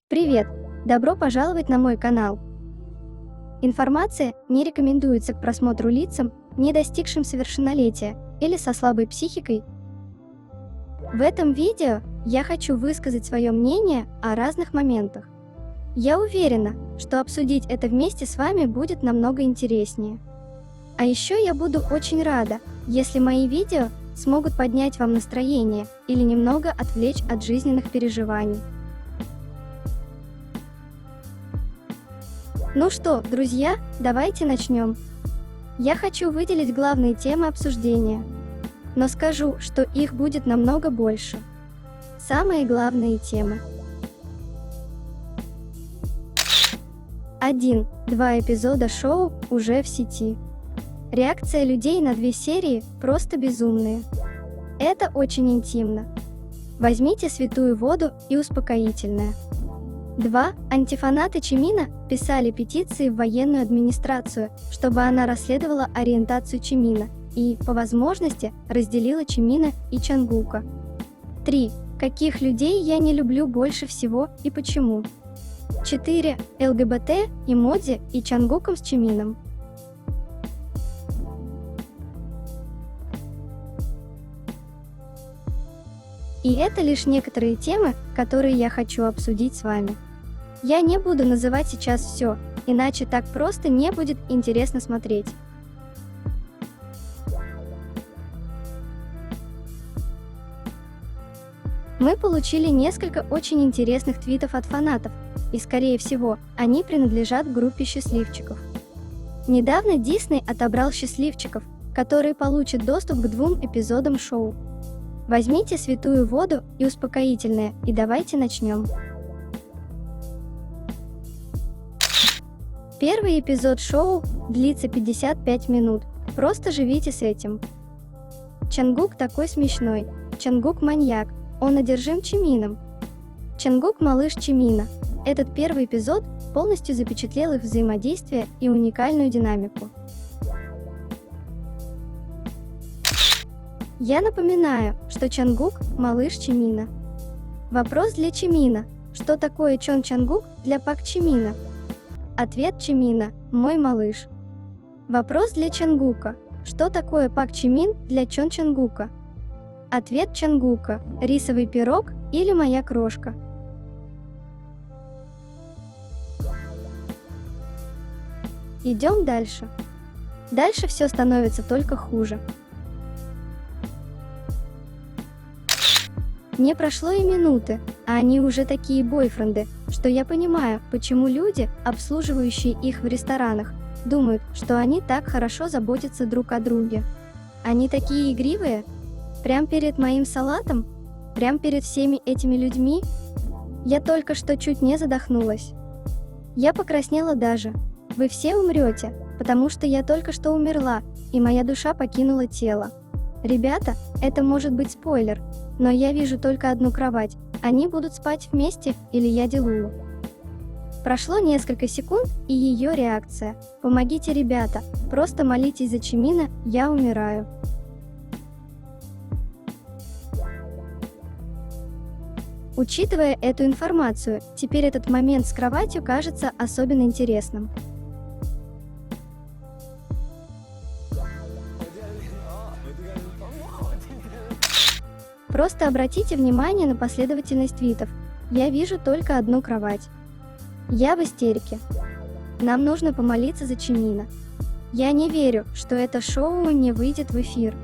Привет! Добро пожаловать на мой канал. Информация не рекомендуется к просмотру лицам, не достигшим совершеннолетия или со слабой психикой. В этом видео я хочу высказать свое мнение о разных моментах. Я уверена, что обсудить это вместе с вами будет намного интереснее. А еще я буду очень рада, если мои видео смогут поднять вам настроение или немного отвлечь от жизненных переживаний. Ну что, друзья, давайте начнем. Я хочу выделить главные темы обсуждения, но скажу, что их будет намного больше. Самые главные темы. 1. 2 эпизода шоу уже в сети. Реакция людей на 2 серии просто безумные. Это очень интимно. Возьмите святую воду и успокоительное. 2. Антифанаты Чимина писали петиции в военную администрацию, чтобы она расследовала ориентацию Чимина и, по возможности, разделила Чимина и Чангука. 3. Каких людей я не люблю больше всего и почему? 4. ЛГБТ, эмодзи и Чангуком с Чимином. И это лишь некоторые темы, которые я хочу обсудить с вами. Я не буду называть сейчас все, иначе так просто не будет интересно смотреть. Мы получили несколько очень интересных твитов от фанатов, и скорее всего, они принадлежат группе счастливчиков. Недавно Дисней отобрал счастливчиков, которые получат доступ к 2 эпизодам шоу. Возьмите святую воду и успокоительное, и давайте начнем. Первый эпизод шоу длится 55 минут, просто живите с этим. Чангук такой смешной, Чангук маньяк, он одержим Чимином. Чангук малыш Чимина. Этот первый эпизод полностью запечатлел их взаимодействие и уникальную динамику. Я напоминаю, что Чангук – малыш Чимина. Вопрос для Чимина. Что такое Чон Чангук для Пак Чимина? Ответ Чимина – мой малыш. Вопрос для Чангука. Что такое Пак Чимин для Чон Чангука? Ответ Чангука – рисовый пирог или моя крошка. Идем дальше. Дальше все становится только хуже. Не прошло и минуты, а они уже такие бойфренды, что я понимаю, почему люди, обслуживающие их в ресторанах, думают, что они так хорошо заботятся друг о друге. Они такие игривые? Прям перед моим салатом? Прям перед всеми этими людьми? Я только что чуть не задохнулась. Я покраснела даже. Вы все умрете, потому что я только что умерла, и моя душа покинула тело. Ребята, это может быть спойлер, но я вижу только одну кровать. Они будут спать вместе или я Делулу. Прошло несколько секунд, и ее реакция. Помогите, ребята, просто молитесь за Чимина, я умираю. Учитывая эту информацию, теперь этот момент с кроватью кажется особенно интересным. Просто обратите внимание на последовательность твитов. Я вижу только одну кровать. Я в истерике. Нам нужно помолиться за Чимина. Я не верю, что это шоу не выйдет в эфир.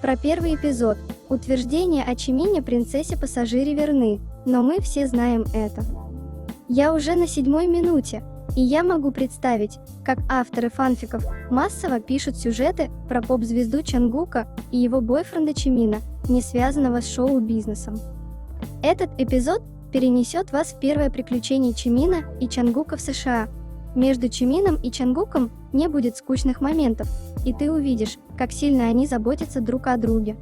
Про первый эпизод. Утверждения о Чимине принцессе-пассажире верны, но мы все знаем это. Я уже на 7-й минуте. И я могу представить, как авторы фанфиков массово пишут сюжеты про поп-звезду Чангука и его бойфренда Чимина, не связанного с шоу-бизнесом. Этот эпизод перенесет вас в первое приключение Чимина и Чангука в США. Между Чимином и Чангуком не будет скучных моментов, и ты увидишь, как сильно они заботятся друг о друге.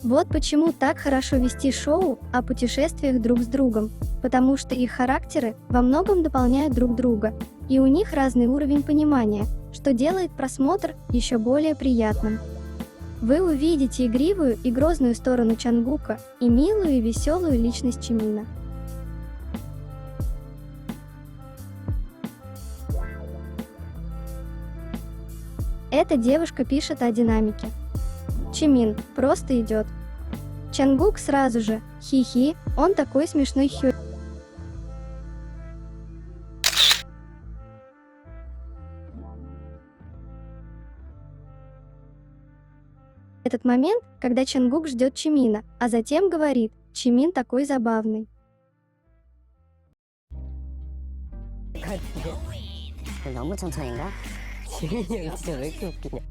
Вот почему так хорошо вести шоу о путешествиях друг с другом, потому что их характеры во многом дополняют друг друга, и у них разный уровень понимания, что делает просмотр еще более приятным. Вы увидите игривую и грозную сторону Чангука и милую и веселую личность Чимина. Эта девушка пишет о динамике. Чимин просто идет. Чангук сразу же, хи-хи, он такой смешной хё. Этот момент, когда Чангук ждет Чимина, а затем говорит: Чимин такой забавный. 너무 천천히인가? 지민이 형 진짜 왜 이렇게 웃기냐?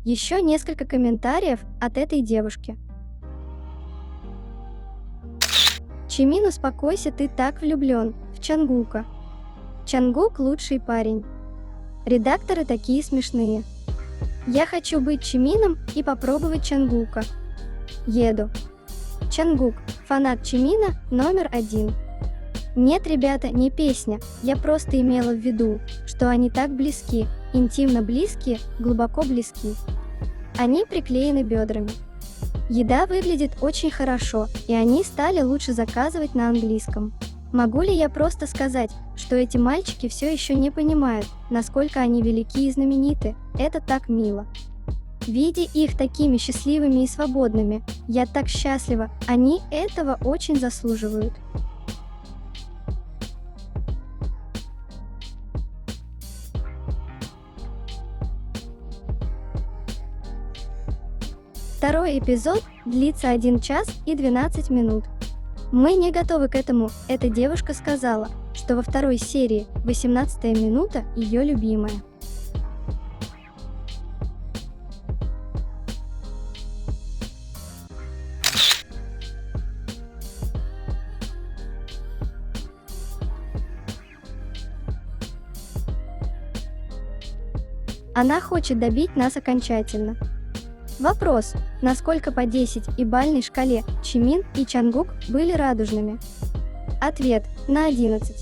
Еще несколько комментариев от этой девушки. Чимин, успокойся, ты так влюблен в Чангука. Чангук лучший парень. Редакторы такие смешные. Я хочу быть Чимином и попробовать Чангука. Еду. Чангук, фанат Чимина номер 1. Нет, ребята, не песня, я просто имела в виду, что они так близки, интимно близкие, глубоко близки. Они приклеены бедрами. Еда выглядит очень хорошо, и они стали лучше заказывать на английском. Могу ли я просто сказать, что эти мальчики все еще не понимают, насколько они велики и знамениты? Это так мило. Видя их такими счастливыми и свободными, я так счастлива, они этого очень заслуживают. Второй эпизод длится 1 час и 12 минут. Мы не готовы к этому, эта девушка сказала, что во второй серии 18-я минута ее любимая. Она хочет добить нас окончательно. Вопрос, насколько по 10 и бальной шкале Чимин и Чангук были радужными? Ответ, на 11.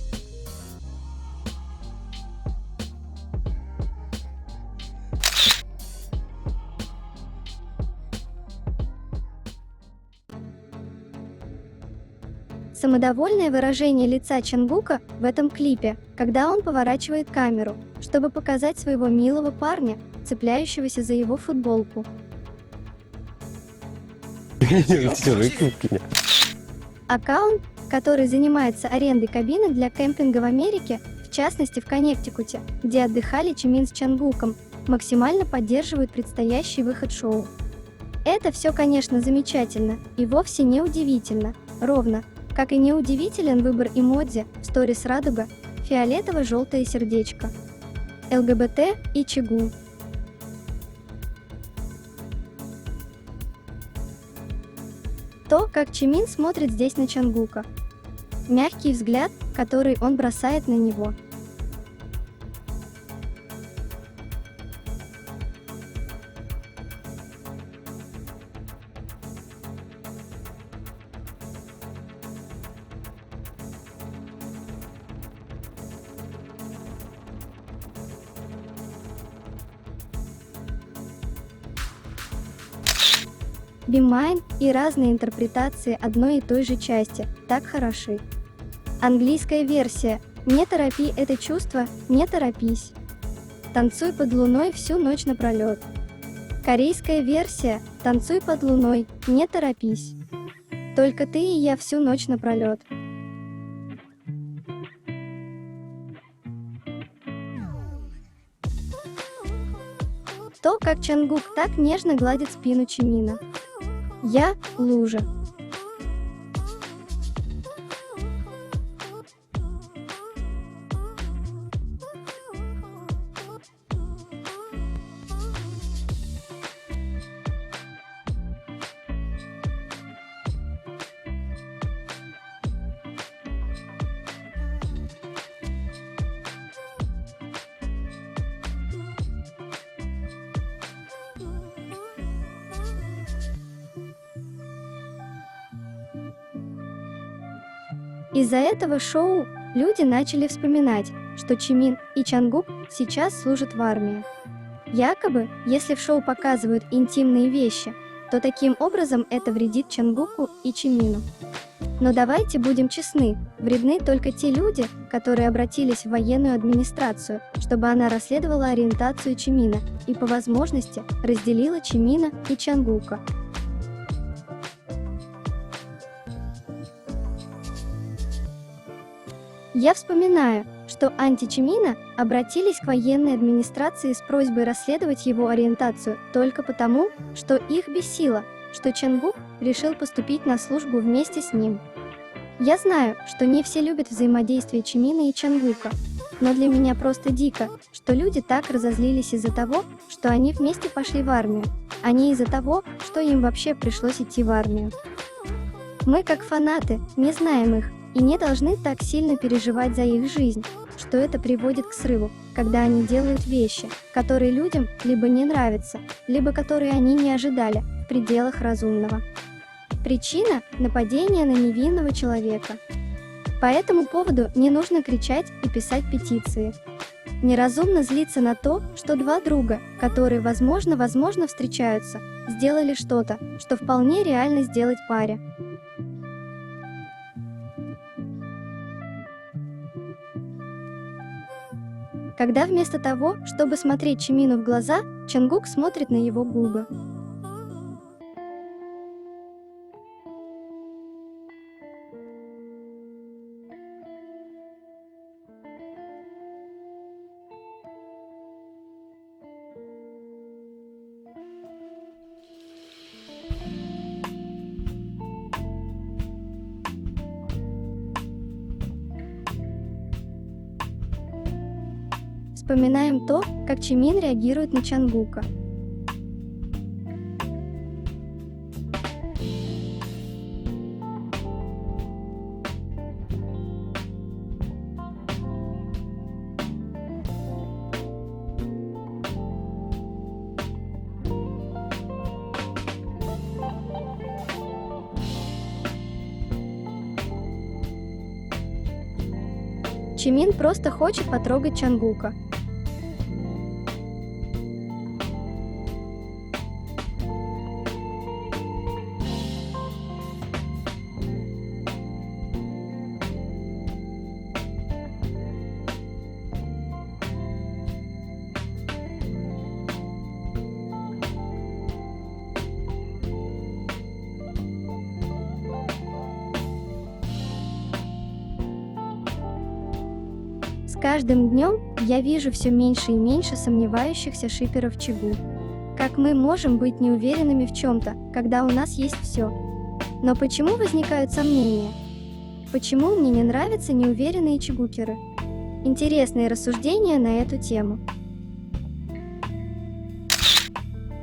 Самодовольное выражение лица Чангука в этом клипе, когда он поворачивает камеру, чтобы показать своего милого парня, цепляющегося за его футболку. 진짜 왜 이렇게 웃기냐? Аккаунт, который занимается арендой кабины для кемпинга в Америке, в частности в Коннектикуте, где отдыхали Чимин с Чангуком, максимально поддерживают предстоящий выход шоу. Это все, конечно, замечательно и вовсе не удивительно, ровно, как и неудивителен выбор эмодзи в сторис радуга, фиолетово-желтое сердечко, ЛГБТ и чигу. То, как Чимин смотрит здесь на Чангука. Мягкий взгляд, который он бросает на него. Be Mine и разные интерпретации одной и той же части так хороши. Английская версия «Не торопи это чувство, не торопись». Танцуй под луной всю ночь напролет. Корейская версия «Танцуй под луной, не торопись». Только ты и я всю ночь напролет. То, как Чангук так нежно гладит спину Чимина. Я – лужа. Из-за этого шоу люди начали вспоминать, что Чимин и Чангук сейчас служат в армии. Якобы, если в шоу показывают интимные вещи, то таким образом это вредит Чонгуку и Чимину. Но давайте будем честны, вредны только те люди, которые обратились в военную администрацию, чтобы она расследовала ориентацию Чимина и по возможности разделила Чимина и Чонгука. Я вспоминаю, что анти-Чимина обратились к военной администрации с просьбой расследовать его ориентацию только потому, что их бесило, что Чонгук решил поступить на службу вместе с ним. Я знаю, что не все любят взаимодействие Чимина и Чонгука, но для меня просто дико, что люди так разозлились из-за того, что они вместе пошли в армию, а не из-за того, что им вообще пришлось идти в армию. Мы, как фанаты, не знаем их и не должны так сильно переживать за их жизнь, что это приводит к срыву, когда они делают вещи, которые людям либо не нравятся, либо которые они не ожидали в пределах разумного. Причина – нападение на невинного человека. По этому поводу не нужно кричать и писать петиции. Неразумно злиться на то, что два друга, которые, возможно, встречаются, сделали что-то, что вполне реально сделать паре. Когда вместо того, чтобы смотреть Чимину в глаза, Чонгук смотрит на его губы. Вспоминаем то, как Чимин реагирует на Чонгука. Чимин просто хочет потрогать Чонгука. С каждым днем я вижу все меньше и меньше сомневающихся шиперов Чигу. Как мы можем быть неуверенными в чем-то, когда у нас есть все? Но почему возникают сомнения? Почему мне не нравятся неуверенные чигукеры? Интересные рассуждения на эту тему.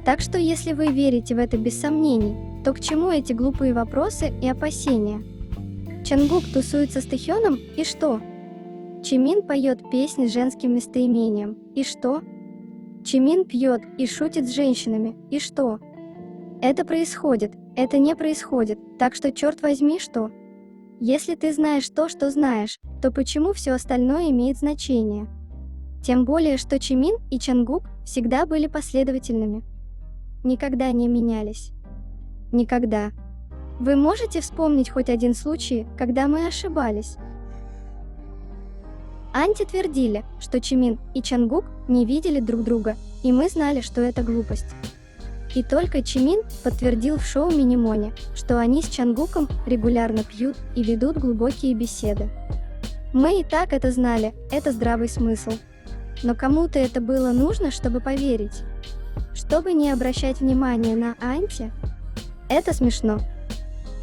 Так что если вы верите в это без сомнений, то к чему эти глупые вопросы и опасения? Чонгук тусуется с Тэхёном, и что? Чимин поет песни с женским местоимением, и что? Чимин пьет и шутит с женщинами, и что? Это происходит, это не происходит, так что черт возьми, что? Если ты знаешь то, что знаешь, то почему все остальное имеет значение? Тем более, что Чимин и Чонгук всегда были последовательными. Никогда не менялись. Никогда. Вы можете вспомнить хоть один случай, когда мы ошибались? Анти твердили, что Чимин и Чонгук не видели друг друга, и мы знали, что это глупость. И только Чимин подтвердил в шоу Минимони, что они с Чонгуком регулярно пьют и ведут глубокие беседы. Мы и так это знали, это здравый смысл. Но кому-то это было нужно, чтобы поверить. Чтобы не обращать внимания на Анти? Это смешно.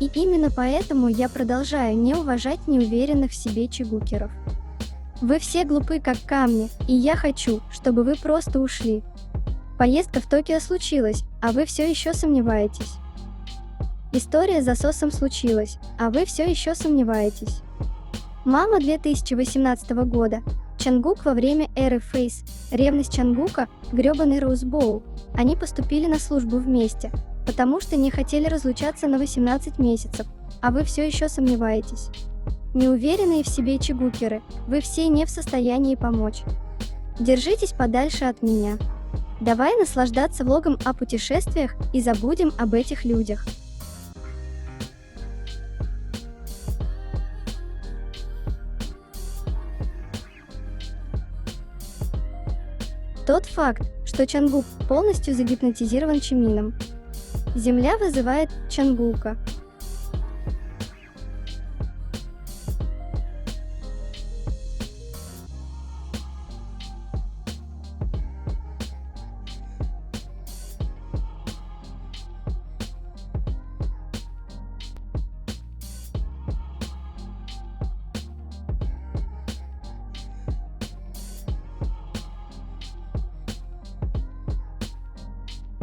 И именно поэтому я продолжаю не уважать неуверенных в себе чигукеров. Вы все глупы как камни, и я хочу, чтобы вы просто ушли. Поездка в Токио случилась, а вы все еще сомневаетесь. История с засосом случилась, а вы все еще сомневаетесь. Мама 2018 года. Чонгук во время эры Фейс. Ревность Чонгука, гребаный Роузбоул. Они поступили на службу вместе, потому что не хотели разлучаться на 18 месяцев, а вы все еще сомневаетесь. Неуверенные в себе чигукеры, вы все не в состоянии помочь. Держитесь подальше от меня. Давай наслаждаться влогом о путешествиях и забудем об этих людях. Тот факт, что Чангук полностью загипнотизирован Чимином. Земля вызывает Чангука.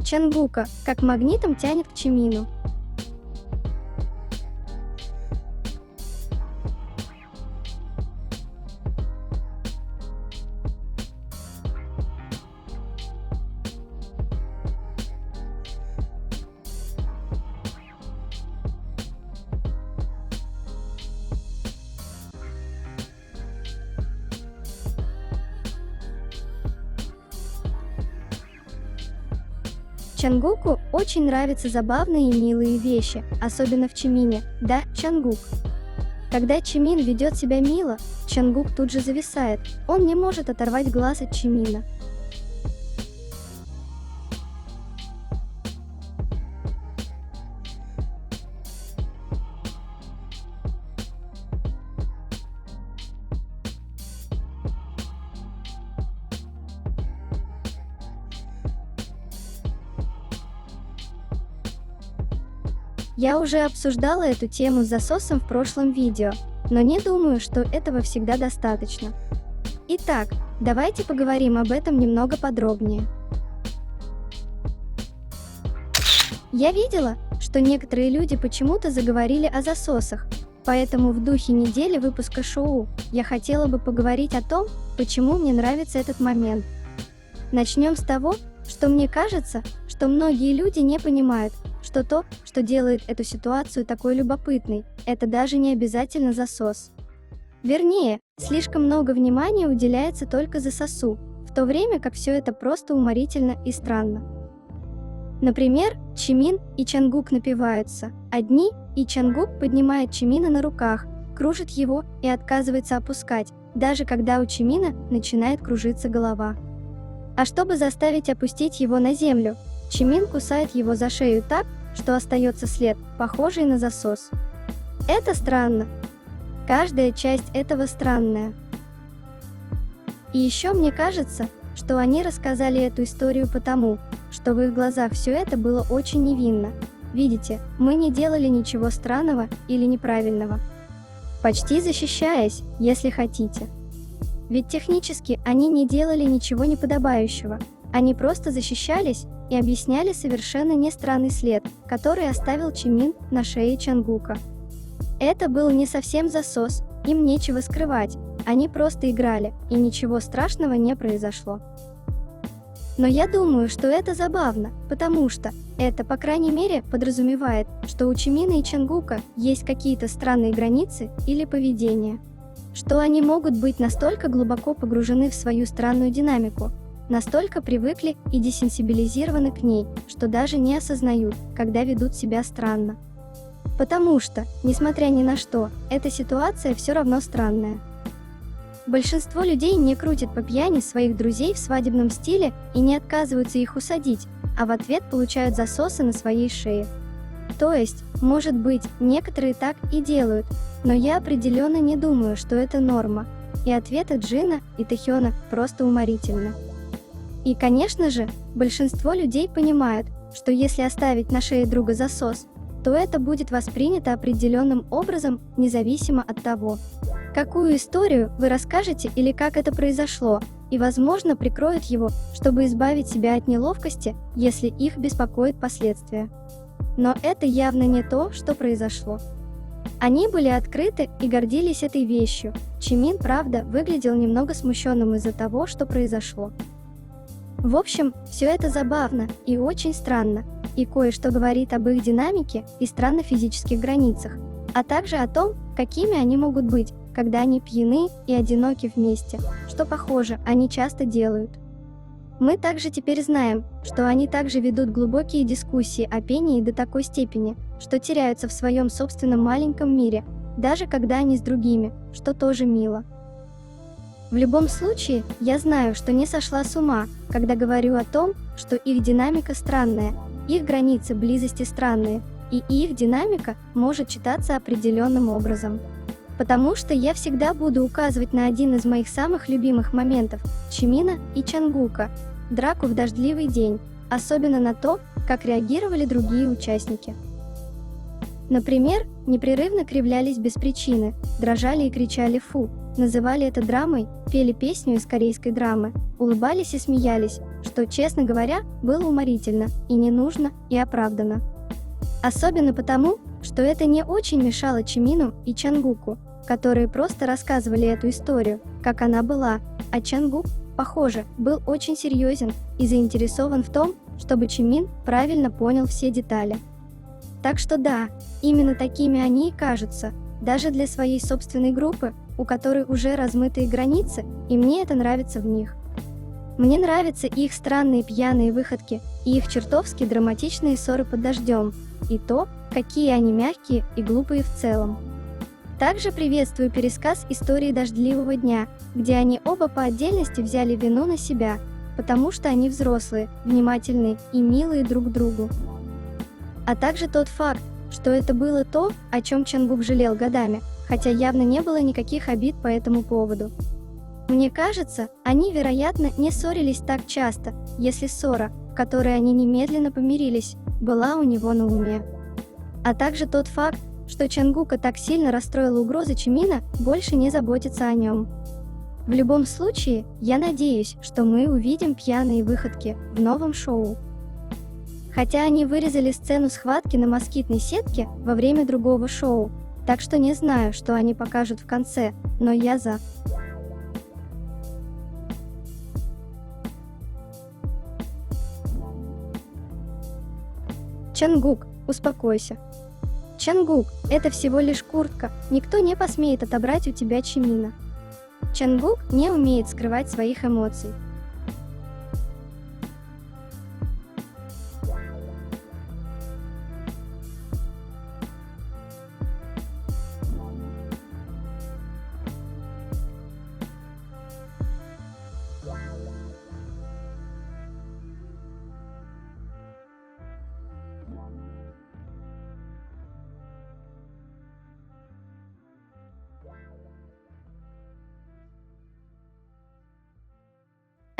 Чангука как магнитом тянет к Чимину. Чангуку очень нравятся забавные и милые вещи, особенно в Чимине, да, Чангук? Когда Чимин ведет себя мило, Чангук тут же зависает, он не может оторвать глаз от Чимина. Я уже обсуждала эту тему с засосом в прошлом видео, но не думаю, что этого всегда достаточно. Итак, давайте поговорим об этом немного подробнее. Я видела, что некоторые люди почему-то заговорили о засосах, поэтому в духе недели выпуска шоу я хотела бы поговорить о том, почему мне нравится этот момент. Начнем с того, что мне кажется, что многие люди не понимают, что то, что делает эту ситуацию такой любопытной, это даже не обязательно засос. Вернее, слишком много внимания уделяется только засосу, в то время как все это просто уморительно и странно. Например, Чимин и Чангук напиваются. Одни, и Чангук поднимает Чимина на руках, кружит его и отказывается опускать, даже когда у Чимина начинает кружиться голова. А чтобы заставить опустить его на землю, Чимин кусает его за шею так, что остается след, похожий на засос. Это странно. Каждая часть этого странная. И еще мне кажется, что они рассказали эту историю потому, что в их глазах все это было очень невинно. Видите, мы не делали ничего странного или неправильного. Почти защищаясь, если хотите. Ведь технически они не делали ничего неподобающего. Они просто защищались и объясняли совершенно не странный след, который оставил Чимин на шее Чангука. Это был не совсем засос, им нечего скрывать, они просто играли, и ничего страшного не произошло. Но я думаю, что это забавно, потому что это, по крайней мере, подразумевает, что у Чимина и Чангука есть какие-то странные границы или поведение. Что они могут быть настолько глубоко погружены в свою странную динамику, настолько привыкли и десенсибилизированы к ней, что даже не осознают, когда ведут себя странно. Потому что, несмотря ни на что, эта ситуация все равно странная. Большинство людей не крутят по пьяни своих друзей в свадебном стиле и не отказываются их усадить, а в ответ получают засосы на своей шее. То есть, может быть, некоторые так и делают, но я определенно не думаю, что это норма, и ответы Джина и Тэхёна просто уморительны. И, конечно же, большинство людей понимают, что если оставить на шее друга засос, то это будет воспринято определенным образом, независимо от того, какую историю вы расскажете или как это произошло, и, возможно, прикроют его, чтобы избавить себя от неловкости, если их беспокоят последствия. Но это явно не то, что произошло. Они были открыты и гордились этой вещью. Чимин, правда, выглядел немного смущенным из-за того, что произошло. В общем, все это забавно и очень странно, и кое-что говорит об их динамике и странно-физических границах, а также о том, какими они могут быть, когда они пьяны и одиноки вместе, что, похоже, они часто делают. Мы также теперь знаем, что они также ведут глубокие дискуссии о пении до такой степени, что теряются в своем собственном маленьком мире, даже когда они с другими, что тоже мило. В любом случае, я знаю, что не сошла с ума, когда говорю о том, что их динамика странная, их границы близости странные, и их динамика может читаться определенным образом. Потому что я всегда буду указывать на один из моих самых любимых моментов – Чимина и Чангука, драку в дождливый день, особенно на то, как реагировали другие участники. Например, непрерывно кривлялись без причины, дрожали и кричали «фу», называли это драмой, пели песню из корейской драмы, улыбались и смеялись, что, честно говоря, было уморительно, и не нужно, и оправдано. Особенно потому, что это не очень мешало Чимину и Чангуку, которые просто рассказывали эту историю, как она была, а Чангук, похоже, был очень серьезен и заинтересован в том, чтобы Чимин правильно понял все детали. Так что да, именно такими они и кажутся, даже для своей собственной группы, у которой уже размытые границы, и мне это нравится в них. Мне нравятся их странные пьяные выходки и их чертовски драматичные ссоры под дождем, и то, какие они мягкие и глупые в целом. Также приветствую пересказ истории дождливого дня, где они оба по отдельности взяли вину на себя, потому что они взрослые, внимательные и милые друг к другу. А также тот факт, что это было то, о чем Чангук жалел годами, хотя явно не было никаких обид по этому поводу. Мне кажется, они, вероятно, не ссорились так часто, если ссора, в которой они немедленно помирились, была у него на уме. А также тот факт, что Чангука так сильно расстроила угроза Чимина больше не заботиться о нем. В любом случае, я надеюсь, что мы увидим пьяные выходки в новом шоу. Хотя они вырезали сцену схватки на москитной сетке во время другого шоу, так что не знаю, что они покажут в конце, но я за. Чангук, успокойся. Чангук, это всего лишь куртка, никто не посмеет отобрать у тебя Чимина. Чангук не умеет скрывать своих эмоций.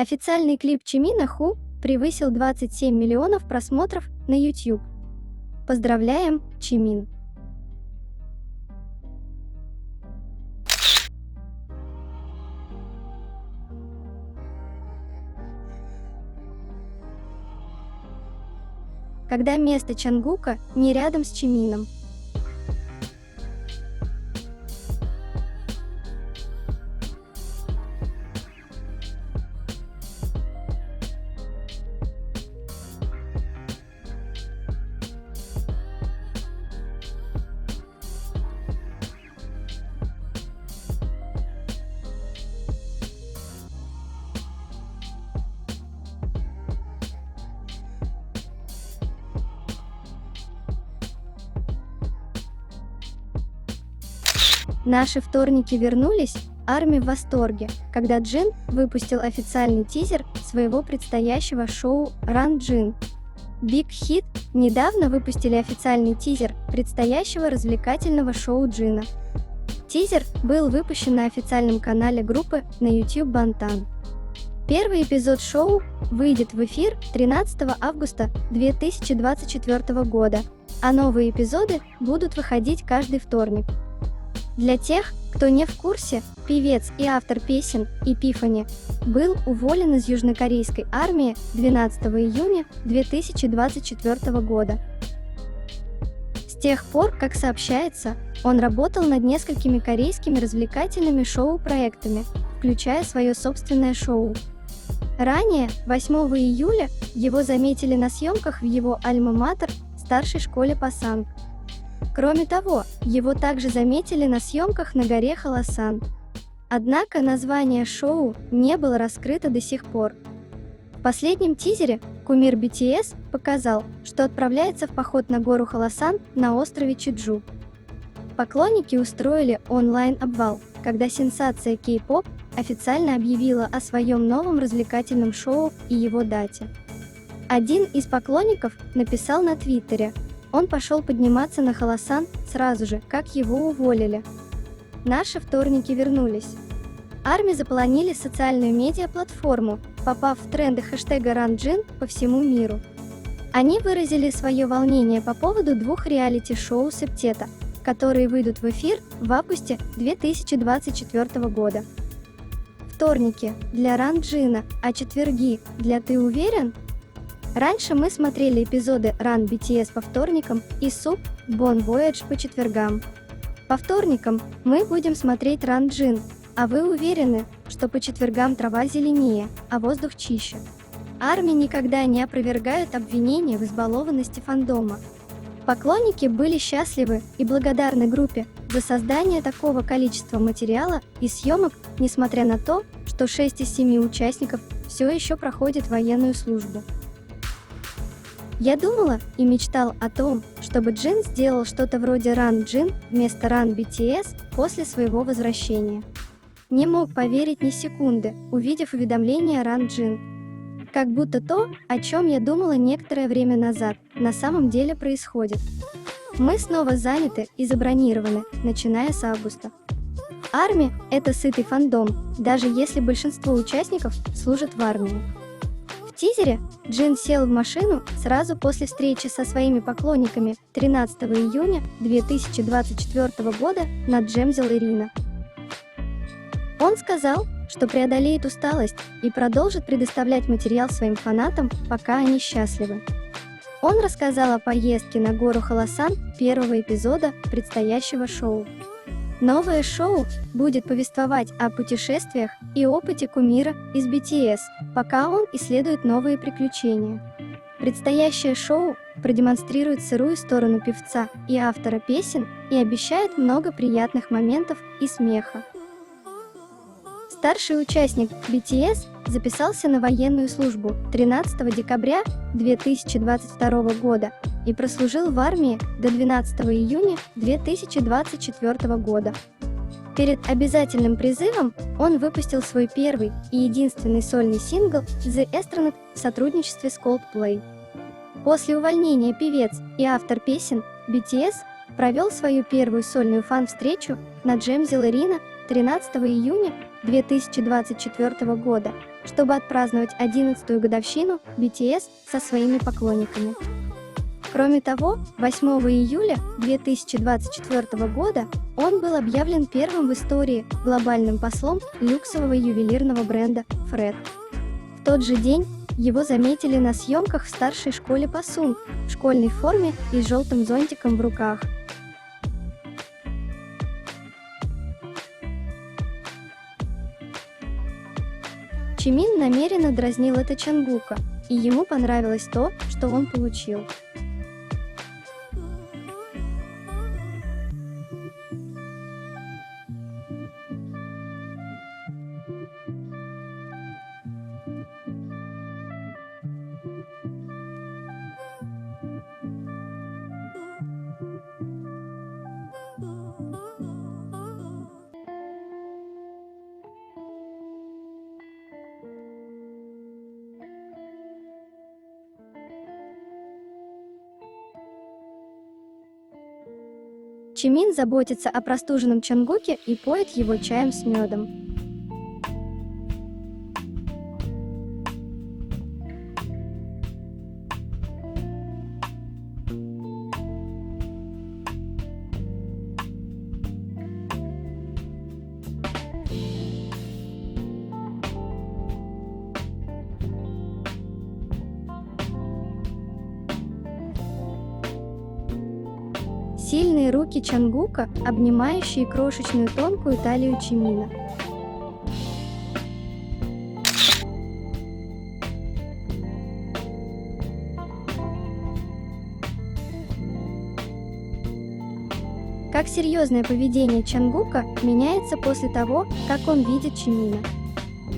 Официальный клип Чимина «Ху» превысил 27 миллионов просмотров на YouTube. Поздравляем, Чимин! Когда место Чангука не рядом с Чимином. Наши вторники вернулись, армия в восторге, когда Джин выпустил официальный тизер своего предстоящего шоу Run Jin. Big Hit недавно выпустили официальный тизер предстоящего развлекательного шоу Джина. Тизер был выпущен на официальном канале группы на YouTube Bangtan. Первый эпизод шоу выйдет в эфир 13 августа 2024 года, а новые эпизоды будут выходить каждый вторник. Для тех, кто не в курсе, певец и автор песен Эпифани был уволен из южнокорейской армии 12 июня 2024 года. С тех пор, как сообщается, он работал над несколькими корейскими развлекательными шоу-проектами, включая свое собственное шоу. Ранее, 8 июля, его заметили на съемках в его альма-матер, старшей школе Пасанг. Кроме того, его также заметили на съемках на горе Халасан. Однако название шоу не было раскрыто до сих пор. В последнем тизере кумир BTS показал, что отправляется в поход на гору Холосан на острове Чеджу. Поклонники устроили онлайн-обвал, когда сенсация K-pop официально объявила о своем новом развлекательном шоу и его дате. Один из поклонников написал на Твиттере: он пошел подниматься на Холосан сразу же, как его уволили. Наши вторники вернулись. ARMY заполонили социальную медиа-платформу, попав в тренды хэштега #RunJin по всему миру. Они выразили свое волнение по поводу двух реалити-шоу Септета, которые выйдут в эфир в августе 2024 года. Вторники для #RunJin, а четверги для «Ты уверен?». Раньше мы смотрели эпизоды Run BTS по вторникам и Sup Bon Voyage по четвергам. По вторникам мы будем смотреть #RunJin, а вы уверены, что по четвергам трава зеленее, а воздух чище? ARMY никогда не опровергают обвинения в избалованности фандома. Поклонники были счастливы и благодарны группе за создание такого количества материала и съемок, несмотря на то, что 6 из 7 участников все еще проходят военную службу. Я думала и мечтал о том, чтобы Джин сделал что-то вроде #RunJin вместо Run BTS после своего возвращения. Не мог поверить ни секунды, увидев уведомление #RunJin. Как будто то, о чем я думала некоторое время назад, на самом деле происходит. Мы снова заняты и забронированы, начиная с августа. ARMY – это сытый фандом, даже если большинство участников служат в армии. В тизере Джин сел в машину сразу после встречи со своими поклонниками 13 июня 2024 года на Джемзел Арена. Он сказал, что преодолеет усталость и продолжит предоставлять материал своим фанатам, пока они счастливы. Он рассказал о поездке на гору Холосан первого эпизода предстоящего шоу. Новое шоу будет повествовать о путешествиях и опыте кумира из BTS, пока он исследует новые приключения. Предстоящее шоу продемонстрирует сырую сторону певца и автора песен и обещает много приятных моментов и смеха. Старший участник BTS записался на военную службу 13 декабря 2022 года и прослужил в армии до 12 июня 2024 года. Перед обязательным призывом он выпустил свой первый и единственный сольный сингл The Astronaut в сотрудничестве с Coldplay. После увольнения певец и автор песен BTS провел свою первую сольную фан-встречу на Джемзел Арена 13 июня 2024 года, чтобы отпраздновать 11-ю годовщину BTS со своими поклонниками. Кроме того, 8 июля 2024 года он был объявлен первым в истории глобальным послом люксового ювелирного бренда Fred. В тот же день его заметили на съемках в старшей школе Pasung в школьной форме и с желтым зонтиком в руках. Чимин намеренно дразнил это Чангука, и ему понравилось то, что он получил. Чимин заботится о простуженном Чангуке и поет его чаем с медом. Сильные руки Чангука, обнимающие крошечную тонкую талию Чимина. Как серьезное поведение Чангука меняется после того, как он видит Чимина.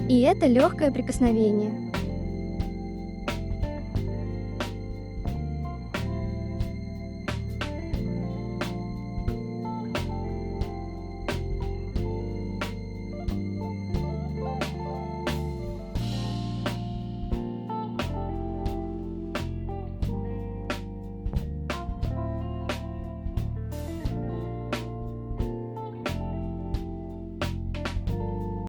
И это легкое прикосновение.